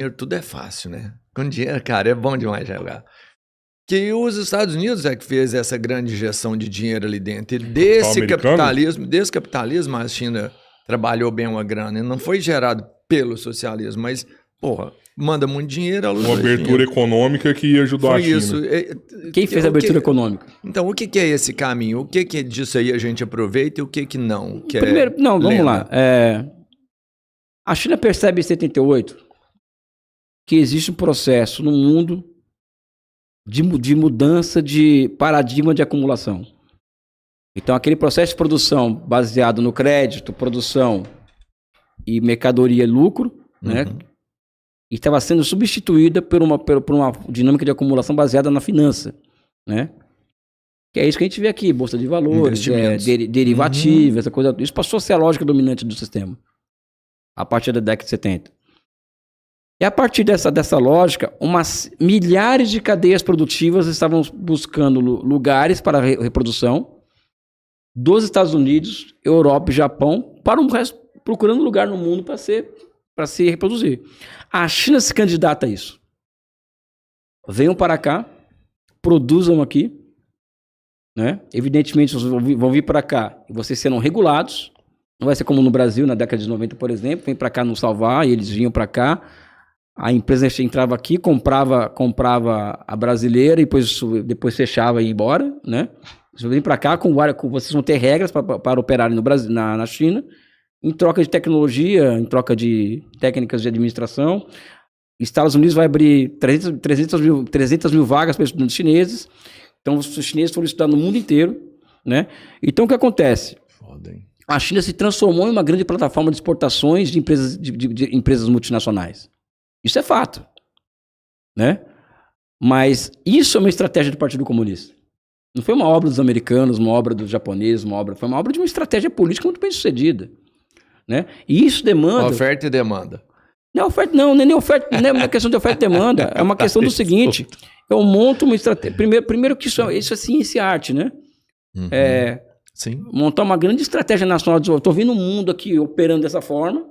dinheiro tudo é fácil, né? Com dinheiro, cara, é bom demais jogar. Que os Estados Unidos é que fez essa grande injeção de dinheiro ali dentro. E desse capitalismo, a China trabalhou bem uma grana. E não foi gerado pelo socialismo, mas, porra, manda muito dinheiro. Uma abertura econômica que ajudou a China. Isso. Quem fez a abertura econômica? Então, o que é esse caminho? O que disso aí a gente aproveita e o que não? Primeiro, vamos lá. A China percebe em 78 que existe um processo no mundo de mudança de paradigma de acumulação. Então, aquele processo de produção baseado no crédito, produção e mercadoria e lucro, né? E estava sendo substituída por uma dinâmica de acumulação baseada na finança, né? Que é isso que a gente vê aqui, bolsa de valores, derivativos, essa coisa. Isso passou a ser a lógica dominante do sistema, a partir da década de 70. E a partir dessa lógica, milhares de cadeias produtivas estavam buscando lugares para reprodução dos Estados Unidos, Europa e Japão, procurando lugar no mundo para se reproduzir. A China se candidata a isso. Venham para cá, produzam aqui, né? Evidentemente, vocês vão vir para cá e vocês serão regulados. Não vai ser como no Brasil, na década de 90, por exemplo. Vem para cá nos salvar e eles vinham para cá. A empresa entrava aqui, comprava a brasileira e depois fechava e ia embora, né? Vocês vêm para cá, vocês vão ter regras para operarem no Brasil, na China, em troca de tecnologia, em troca de técnicas de administração. Estados Unidos vai abrir 300 mil vagas para estudantes chineses. Então, os chineses foram estudar no mundo inteiro, né? Então, o que acontece? Foda, hein? A China se transformou em uma grande plataforma de exportações de empresas multinacionais. Isso é fato, né? Mas isso é uma estratégia do Partido Comunista. Não foi uma obra dos americanos, uma obra dos japoneses, foi uma obra de uma estratégia política muito bem sucedida, né? E isso demanda... Oferta e demanda. Não é nem oferta, não é uma questão de oferta e demanda, é uma questão do seguinte, eu monto uma estratégia... Primeiro que isso é ciência e arte, né? Sim. Montar uma grande estratégia nacional de desenvolvimento. Estou vendo o mundo aqui operando dessa forma.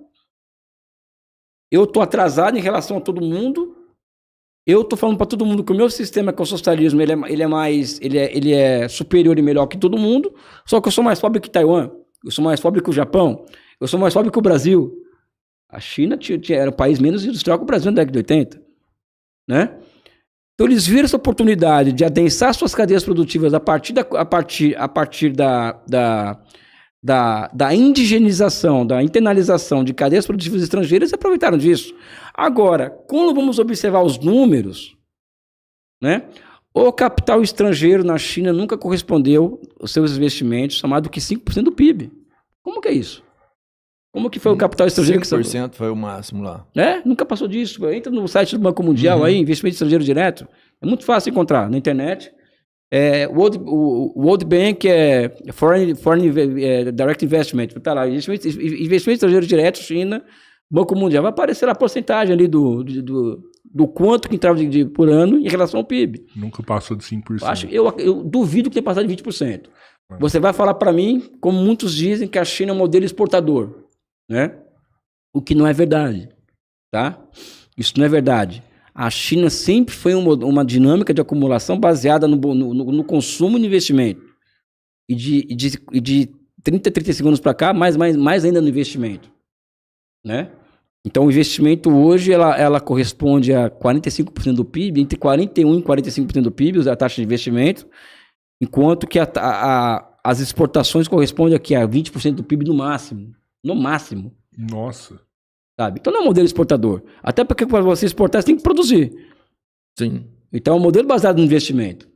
Eu estou atrasado em relação a todo mundo. Eu estou falando para todo mundo que o meu sistema, que é o socialismo, ele é superior e melhor que todo mundo. Só que eu sou mais pobre que Taiwan. Eu sou mais pobre que o Japão. Eu sou mais pobre que o Brasil. A China era o país menos industrial que o Brasil na década de 80, né? Então eles viram essa oportunidade de adensar suas cadeias produtivas a partir da indigenização, da internalização de cadeias produtivas estrangeiras e aproveitaram disso. Agora, quando vamos observar os números, né, o capital estrangeiro na China nunca correspondeu aos seus investimentos, chamado que 5% do PIB. Como que é isso? Como que foi o capital estrangeiro? 5% foi o máximo lá. Nunca passou disso. Entra no site do Banco Mundial aí, investimento estrangeiro direto. É muito fácil encontrar na internet. O World Bank é Foreign Direct Investment, tá lá, investimento estrangeiro direto, China, Banco Mundial, vai aparecer a porcentagem ali do quanto que entrava por ano em relação ao PIB. Nunca passou de 5%. Eu duvido que tenha passado de 20%. Você vai falar para mim, como muitos dizem, que a China é um modelo exportador, né? O que não é verdade, tá? Isso não é verdade. A China sempre foi uma dinâmica de acumulação baseada no consumo e no investimento. E de 30 a 30 segundos para cá, mais ainda no investimento, né? Então, o investimento hoje, ela corresponde a 45% do PIB, entre 41% e 45% do PIB, a taxa de investimento, enquanto que as exportações correspondem aqui a 20% do PIB no máximo. No máximo. Nossa. Sabe? Então não é um modelo exportador. Até porque para você exportar, você tem que produzir. Sim. Então é um modelo baseado no investimento.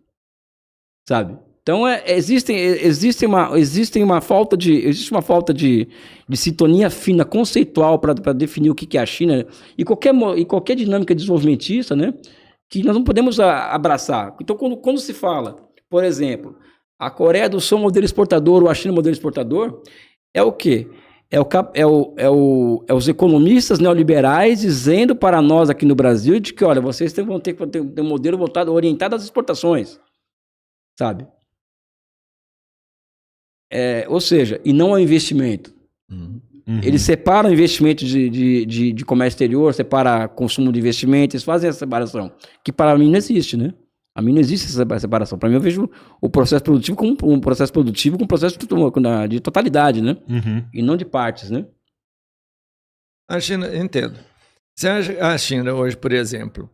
Sabe? Então existe uma falta de sintonia fina conceitual para definir o que é a China e qualquer dinâmica desenvolvimentista, né? Que nós não podemos abraçar. Então quando se fala, por exemplo, a Coreia do Sul é um modelo exportador ou a China é um modelo exportador, é o quê? É os economistas neoliberais dizendo para nós aqui no Brasil de que, olha, vocês vão ter que ter um modelo orientado às exportações, sabe? Ou seja, e não ao investimento. Eles separam investimento de comércio exterior, separa consumo de investimento, eles fazem essa separação. Que para mim não existe, né? A mim não existe essa separação. Para mim eu vejo o processo produtivo como um processo produtivo com um processo de totalidade, né? E não de partes, né? A China, entendo. Você acha a China hoje, por exemplo,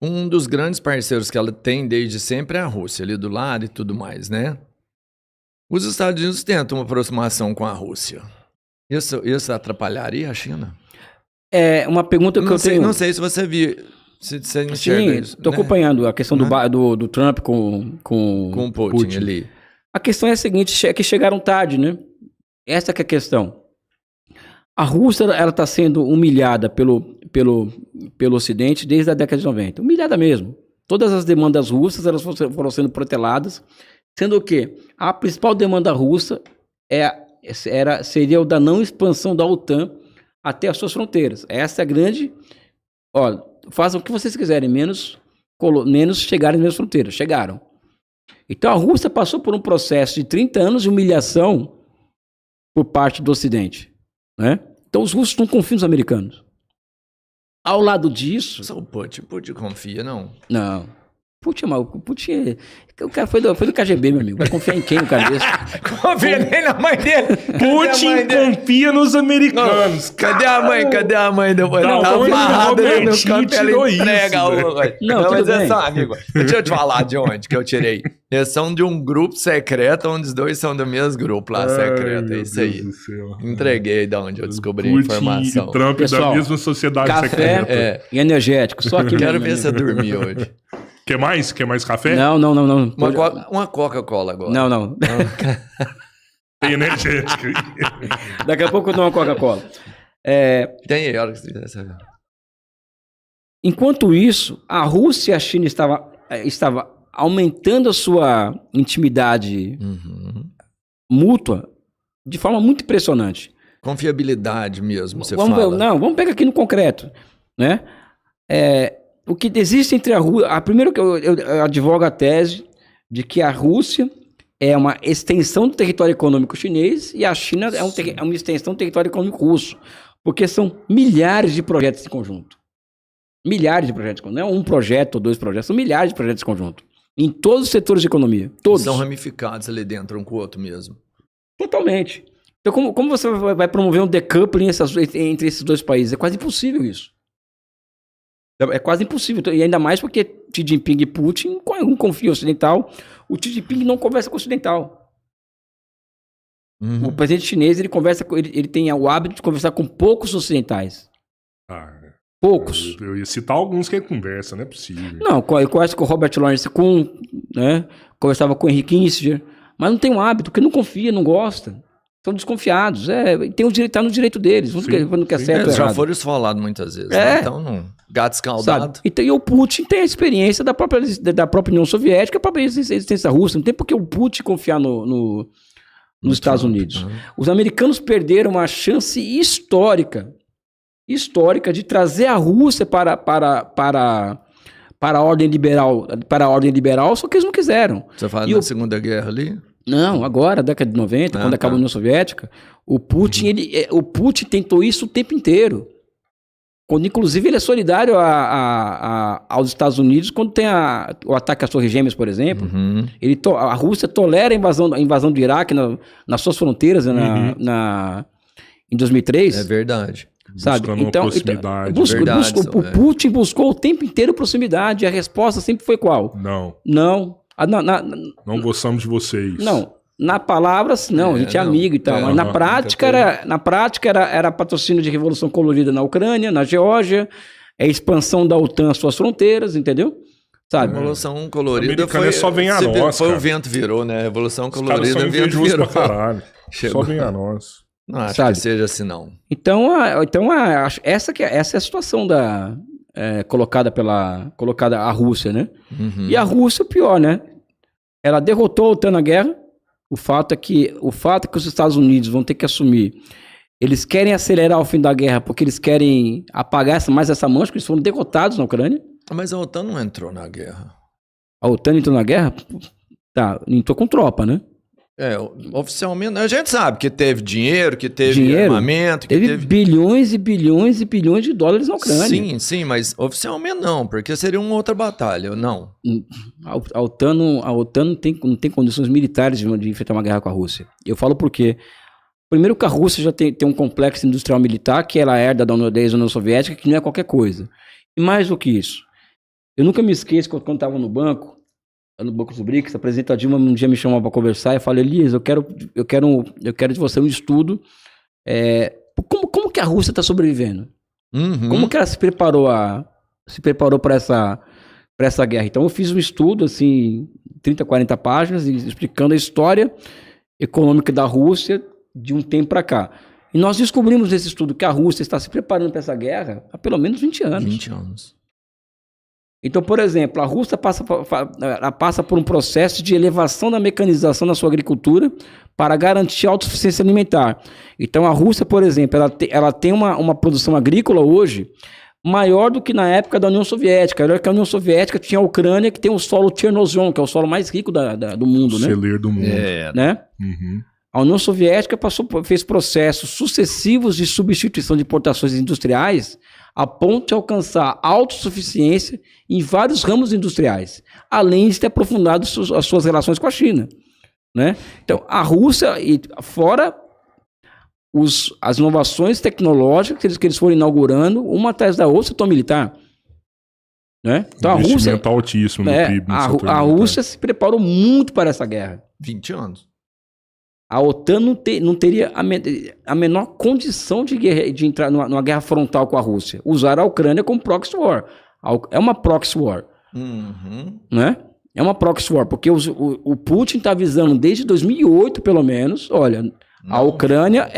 um dos grandes parceiros que ela tem desde sempre é a Rússia, ali do lado e tudo mais, né? Os Estados Unidos tentam uma aproximação com a Rússia. Isso atrapalharia a China? É uma pergunta que eu tenho... Não sei se você viu, se você enxerga isso. Sim, estou acompanhando a questão do Trump com o Putin ali. A questão é a seguinte, é que chegaram tarde, né? Essa que é a questão. A Rússia está sendo humilhada pelo Ocidente desde a década de 90. Humilhada mesmo. Todas as demandas russas elas foram sendo proteladas, sendo que a principal demanda russa seria o da não expansão da OTAN até as suas fronteiras. Essa é a grande... Olha, façam o que vocês quiserem, menos chegarem nas minhas fronteiras. Chegaram. Então a Rússia passou por um processo de 30 anos de humilhação por parte do Ocidente. Né? Então os russos não confiam nos americanos. Ao lado disso... Só o Putin confia, não? Não. Putin o cara foi do KGB, meu amigo. Vai confiar em quem o cara desse? Confia nem na mãe dele. Putin confia nos americanos. Não. Cadê a mãe do Putin? Tá amarrado ali no canto, ela entrega o... Não, mas é só, amigo. Deixa eu te falar de onde que eu tirei. Eles são de um grupo secreto, onde os dois são do mesmo grupo lá, secreto. É isso aí. Entreguei de onde eu descobri a informação. E Trump da mesma sociedade secreta. Café e energético. Só aqui. Quero ver você dormir hoje. Quer mais? Quer mais café? Não. Uma Coca-Cola agora. Não. Tem energético. Daqui a pouco eu dou uma Coca-Cola. Tem aí, a hora que você quiser. Enquanto isso, a Rússia e a China estava aumentando a sua intimidade mútua de forma muito impressionante. Confiabilidade mesmo, você fala. Vamos pegar aqui no concreto, né? O que existe entre a Rússia... Primeiro que eu advogo a tese de que a Rússia é uma extensão do território econômico chinês e a China é uma extensão do território econômico russo. Porque são milhares de projetos em conjunto. Milhares de projetos. Não é um projeto ou dois projetos, são milhares de projetos em conjunto. Em todos os setores de economia. Todos. São ramificados ali dentro, um com o outro mesmo. Totalmente. Então, como você vai promover um decoupling entre esses dois países? É quase impossível isso. É quase impossível. E ainda mais porque Xi Jinping e Putin não confiam no ocidental. O Xi Jinping não conversa com o ocidental. O presidente chinês, ele tem o hábito de conversar com poucos ocidentais. Poucos. Eu ia citar alguns que ele conversa, não é possível. Não, eu converso com o Robert Lawrence Kuhn, né? Conversava com o Henry Kissinger, mas não tem um hábito, porque não confia, não gosta. São desconfiados. Tá no direito deles. Não quer certo. Eles já foram esfolados muitas vezes. Né? Então, gato escaldado. E o Putin tem a experiência da própria União Soviética, a própria existência russa. Não tem por que o Putin confiar nos Estados Unidos. Os americanos perderam uma chance histórica de trazer a Rússia para a ordem liberal, só que eles não quiseram. Você fala na Segunda Guerra ali? Não, agora, década de 90, quando acaba a União Soviética, o Putin tentou isso o tempo inteiro. Quando, inclusive, ele é solidário aos Estados Unidos quando tem o ataque às Torres Gêmeas, por exemplo. A Rússia tolera a invasão do Iraque nas suas fronteiras em 2003. É verdade. Sabe? Então, proximidade. O Putin buscou o tempo inteiro proximidade. E a resposta sempre foi qual? Não. Não gostamos de vocês. Não. Na palavra, não, a gente é amigo e tal. Mas na prática era patrocínio de Revolução Colorida na Ucrânia, na Geórgia, expansão da OTAN às suas fronteiras, entendeu? Sabe? Revolução Colorida só vem a nós, foi o vento virou, né? Revolução Colorida, o vento virou. Pra caralho. Só vem a nós. Não acho que seja assim, não. Então essa é a situação colocada a Rússia, né? E a Rússia, pior, né? Ela derrotou a OTAN na guerra. O fato é que os Estados Unidos vão ter que assumir. Eles querem acelerar o fim da guerra porque eles querem apagar mais essa mancha, porque eles foram derrotados na Ucrânia. Mas a OTAN não entrou na guerra. A OTAN entrou na guerra? Tá, entrou com tropa, né? Oficialmente, a gente sabe que teve dinheiro, que teve armamento, que teve bilhões e bilhões e bilhões de dólares na Ucrânia. Sim, mas oficialmente não, porque seria uma outra batalha, não. A OTAN não tem condições militares de enfrentar uma guerra com a Rússia. Eu falo porque, primeiro que a Rússia já tem um complexo industrial militar que ela herda da União Soviética, que não é qualquer coisa. E mais do que isso, eu nunca me esqueço quando estava no Banco dos BRICS, a presidenta Dilma um dia me chamou para conversar e falou: Elias, eu quero de você um estudo. Como que a Rússia está sobrevivendo? Como que ela se preparou para essa guerra? Então eu fiz um estudo, assim, 30, 40 páginas, explicando a história econômica da Rússia de um tempo para cá. E nós descobrimos nesse estudo que a Rússia está se preparando para essa guerra há pelo menos 20 anos. 20 anos. Então, por exemplo, a Rússia passa por um processo de elevação da mecanização na sua agricultura para garantir a autossuficiência alimentar. Então, a Rússia, por exemplo, ela tem uma produção agrícola hoje maior do que na época da União Soviética. A União Soviética tinha a Ucrânia, que tem o solo Chernozem, que é o solo mais rico do mundo, né? Celeiro do mundo. Né? A União Soviética fez processos sucessivos de substituição de importações industriais a ponto de alcançar autossuficiência em vários ramos industriais, além de ter aprofundado as suas relações com a China. Né? Então, a Rússia, fora as inovações tecnológicas que eles foram inaugurando, uma atrás da outra, setor militar. Né? Então, a Rússia, altíssimo no PIB, a Rússia se preparou muito para essa guerra. 20 anos. A OTAN não teria a menor condição de entrar numa guerra frontal com a Rússia. Usar a Ucrânia como proxy war. É uma proxy war. Né? É uma proxy war, porque o Putin está avisando desde 2008, pelo menos, olha, a Ucrânia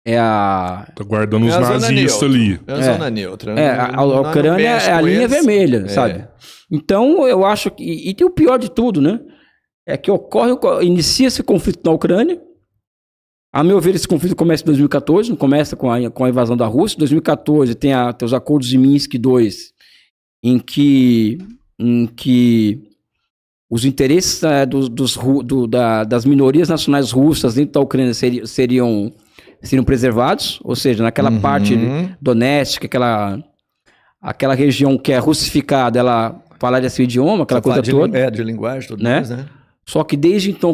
Tá guardando os nazistas ali. É a zona neutra. A Ucrânia é a linha vermelha, sabe? Então, eu acho que... E tem o pior de tudo, né? É que inicia esse conflito na Ucrânia. A meu ver, esse conflito começa em 2014, não começa com a invasão da Rússia. Em 2014 tem os acordos de Minsk II, em que os interesses das minorias nacionais russas dentro da Ucrânia seriam preservados, ou seja, naquela parte Donetsk, aquela região que é russificada, ela falaria esse idioma, aquela coisa toda. De linguagem, tudo né? mais, né? Só que desde então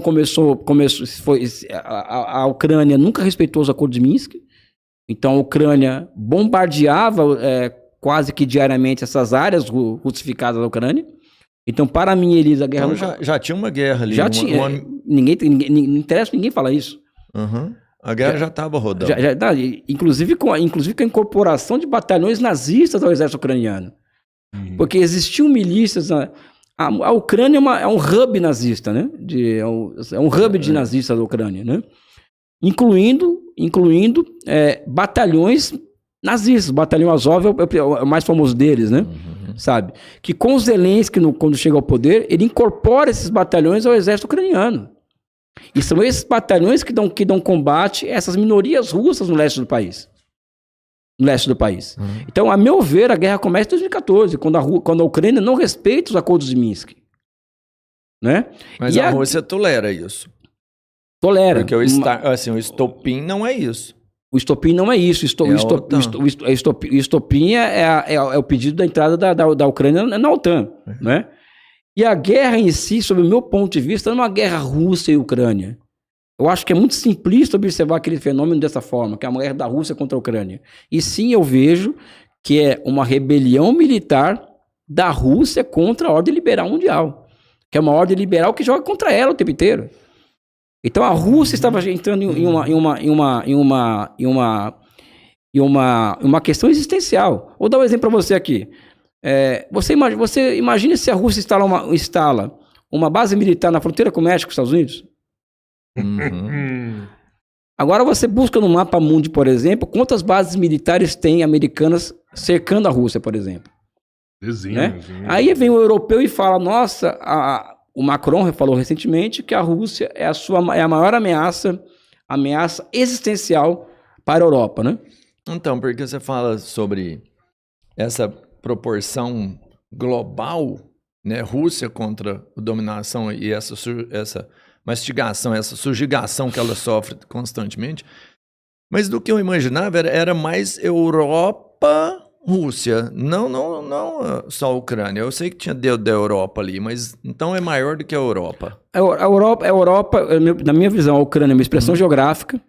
a Ucrânia nunca respeitou os acordos de Minsk. Então a Ucrânia bombardeava quase que diariamente essas áreas russificadas da Ucrânia. Então, para mim, Elisa, a guerra... Então, já tinha uma guerra ali. Já tinha. Não interessa ninguém falar isso. A guerra já estava rodando. Inclusive com a incorporação de batalhões nazistas ao exército ucraniano. Porque existiam milícias... A Ucrânia é um hub nazista, né? É um hub de nazistas da Ucrânia, né? Incluindo batalhões nazistas. O batalhão Azov é o mais famoso deles, né? Sabe? Que com o Zelensky, quando chega ao poder, ele incorpora esses batalhões ao exército ucraniano. E são esses batalhões que dão combate a essas minorias russas no leste do país. Então, a meu ver, a guerra começa em 2014, quando a Ucrânia não respeita os acordos de Minsk. Né? Mas a Rússia tolera isso. Tolera. Porque o estopim não é isso. O estopim não é isso. O estopim é o pedido da entrada da Ucrânia na OTAN. Né? E a guerra em si, sob o meu ponto de vista, não é uma guerra Rússia e Ucrânia. Eu acho que é muito simplista observar aquele fenômeno dessa forma, que é a guerra da Rússia contra a Ucrânia. E sim, eu vejo que é uma rebelião militar da Rússia contra a ordem liberal mundial, que é uma ordem liberal que joga contra ela o tempo inteiro. Então a Rússia estava entrando em uma questão existencial. Vou dar um exemplo para você aqui. Você imagina se a Rússia instala uma base militar na fronteira com o México e os Estados Unidos? Agora você busca no mapa mundi, por exemplo, quantas bases militares tem americanas cercando a Rússia, por exemplo. Né? Aí vem o europeu e fala, nossa, o Macron falou recentemente que a Rússia é a maior ameaça existencial para a Europa, né? Então, porque você fala sobre essa proporção global, né, Rússia contra a dominação e essa mastigação, essa subjugação que ela sofre constantemente. Mas do que eu imaginava era mais Europa, Rússia, não só a Ucrânia. Eu sei que tinha dedo da Europa ali, mas então é maior do que a Europa. A Europa, na minha visão, a Ucrânia é uma expressão geográfica,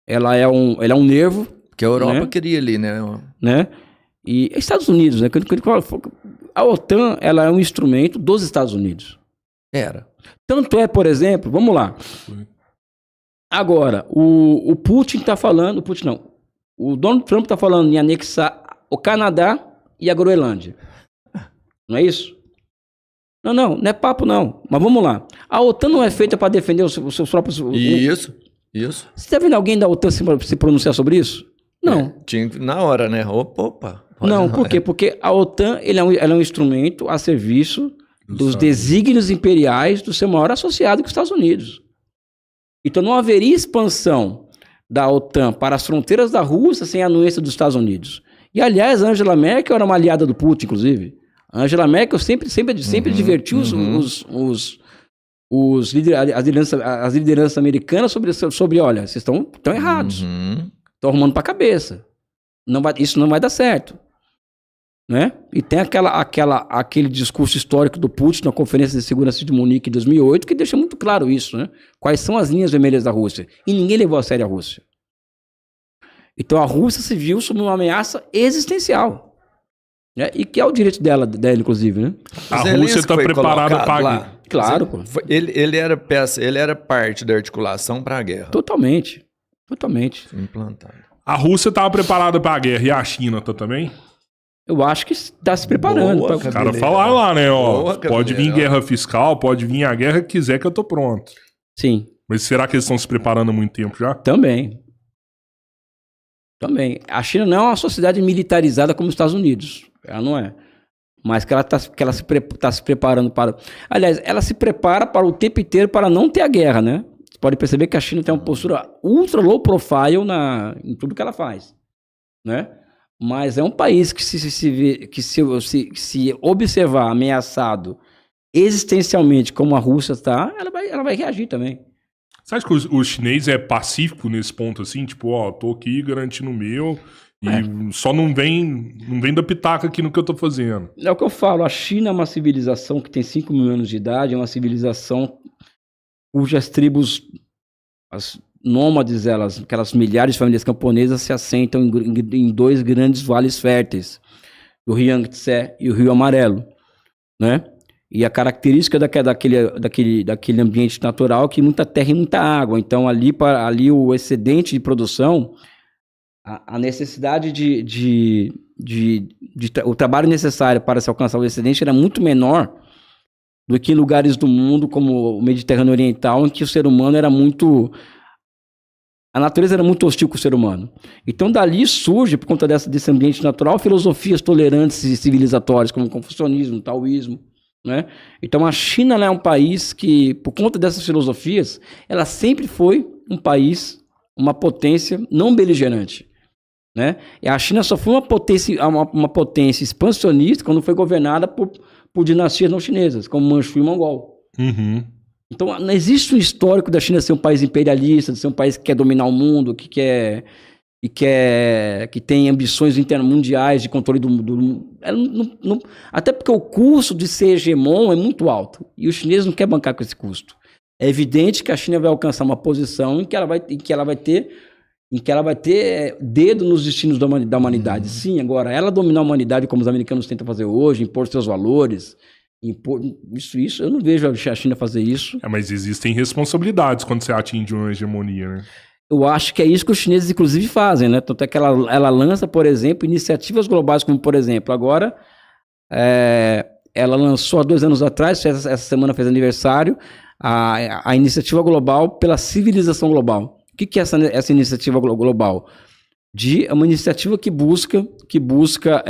ela é um nervo. Que a Europa queria ali, né? E Estados Unidos, né? A OTAN, ela é um instrumento dos Estados Unidos. Era. Tanto é, por exemplo, vamos lá. Agora, o Putin está falando, o Donald Trump está falando em anexar o Canadá e a Groenlândia. Não é isso? Não é papo não. Mas vamos lá. A OTAN não é feita para defender os seus próprios... Isso. Você está vendo alguém da OTAN se pronunciar sobre isso? Não. Tinha na hora, né? Opa. Não, por quê? Porque a OTAN ela é um instrumento a serviço dos desígnios imperiais do seu maior associado, que é os Estados Unidos. Então não haveria expansão da OTAN para as fronteiras da Rússia sem a anuência dos Estados Unidos. E, aliás, a Angela Merkel era uma aliada do Putin, inclusive. A Angela Merkel sempre divertiu as lideranças americanas sobre olha, vocês estão errados. Estão arrumando para a cabeça. Isso não vai dar certo. Né? E tem aquele discurso histórico do Putin na Conferência de Segurança de Munique em 2008 que deixa muito claro isso, né? Quais são as linhas vermelhas da Rússia. E ninguém levou a sério a Rússia. Então a Rússia se viu sob uma ameaça existencial. Né? E que é o direito dela inclusive, né? A Rússia está preparada para a guerra. Claro, pô. Ele era parte da articulação para a guerra. Totalmente. Implantado. A Rússia estava preparada para a guerra e a China também? Eu acho que está se preparando. Os caras falaram lá, né? Pode vir guerra fiscal, pode vir a guerra que quiser que eu tô pronto. Sim. Mas será que eles estão se preparando há muito tempo já? Também. A China não é uma sociedade militarizada como os Estados Unidos. Ela não é. Mas que ela está se preparando para... Aliás, ela se prepara para o tempo inteiro para não ter a guerra, né? Você pode perceber que a China tem uma postura ultra low profile em tudo que ela faz. Né? Mas é um país que se observar ameaçado existencialmente como a Rússia está, ela vai reagir também. Você acha que o chinês é pacífico nesse ponto assim? Tipo, tô aqui garantindo o meu e só não vem da pitaca aqui no que eu tô fazendo. É o que eu falo, a China é uma civilização que tem 5 mil anos de idade, é uma civilização cujas tribos, as nômades, aquelas milhares de famílias camponesas se assentam em 2 grandes vales férteis, o Rio Yangtze e o Rio Amarelo, né? E a característica daquele ambiente natural é que muita terra e muita água. Então, ali o excedente de produção, a necessidade o trabalho necessário para se alcançar o excedente era muito menor do que em lugares do mundo como o Mediterrâneo Oriental, em que o ser humano era muito... A natureza era muito hostil com o ser humano. Então, dali surge, por conta desse ambiente natural, filosofias tolerantes e civilizatórias, como o confucionismo, o taoísmo. Né? Então, a China é um país que, por conta dessas filosofias, ela sempre foi um país, uma potência não beligerante. Né? E a China só foi uma potência expansionista quando foi governada por dinastias não chinesas, como Manchu e Mongol. Uhum. Então, não existe um histórico da China ser um país imperialista, de ser um país que quer dominar o mundo, que tem ambições mundiais de controle do mundo. Até porque o custo de ser hegemon é muito alto. E os chineses não querem bancar com esse custo. É evidente que a China vai alcançar uma posição em que ela vai ter dedo nos destinos da humanidade. Sim, agora, ela dominar a humanidade como os americanos tentam fazer hoje, impor seus valores... Isso, eu não vejo a China fazer isso. Mas existem responsabilidades quando você atinge uma hegemonia, né? Eu acho que é isso que os chineses, inclusive, fazem, né? Tanto é que ela lança, por exemplo, iniciativas globais, como, por exemplo, agora, ela lançou há 2 anos atrás, essa semana fez aniversário, a iniciativa global pela civilização global. O que é essa iniciativa global? É uma iniciativa que busca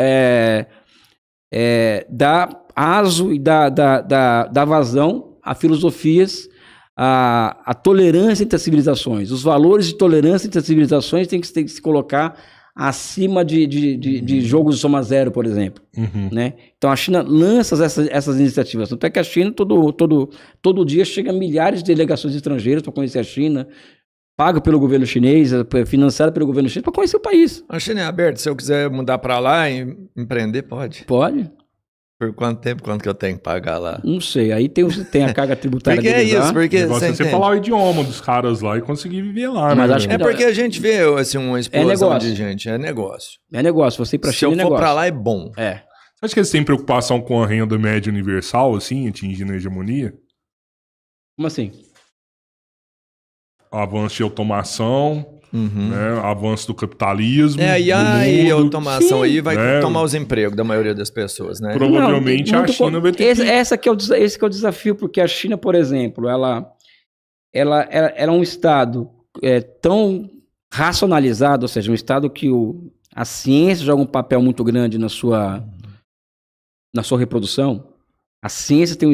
dar aso e dar vazão a filosofias, a tolerância entre as civilizações. Os valores de tolerância entre as civilizações têm que se colocar acima de jogos de soma zero, por exemplo. Né? Então a China lança essas iniciativas. Tanto é que a China, todo dia, chega milhares de delegações estrangeiras para conhecer a China, pago pelo governo chinês, financiado pelo governo chinês, para conhecer o país. A China é aberta. Se eu quiser mudar para lá e empreender, pode? Pode. Por quanto tempo? Quanto que eu tenho que pagar lá? Não sei. Aí tem a carga tributária. Porque é isso, porque você falar o idioma dos caras lá e conseguir viver lá, mas né? acho que porque a gente vê assim, uma explosão de gente. É negócio. É negócio. Você ir pra China é negócio. Se eu for pra lá, é bom. É. Você acha que eles têm preocupação com a renda média universal, assim, atingindo a hegemonia? Como assim? Avanço de automação, né? Avanço do capitalismo. E a automação aí vai né? tomar os empregos da maioria das pessoas, né? Provavelmente a China vai ter esse que é o desafio, porque a China, por exemplo, ela é um estado tão racionalizado, ou seja, um estado que a ciência joga um papel muito grande na sua reprodução. A ciência tem um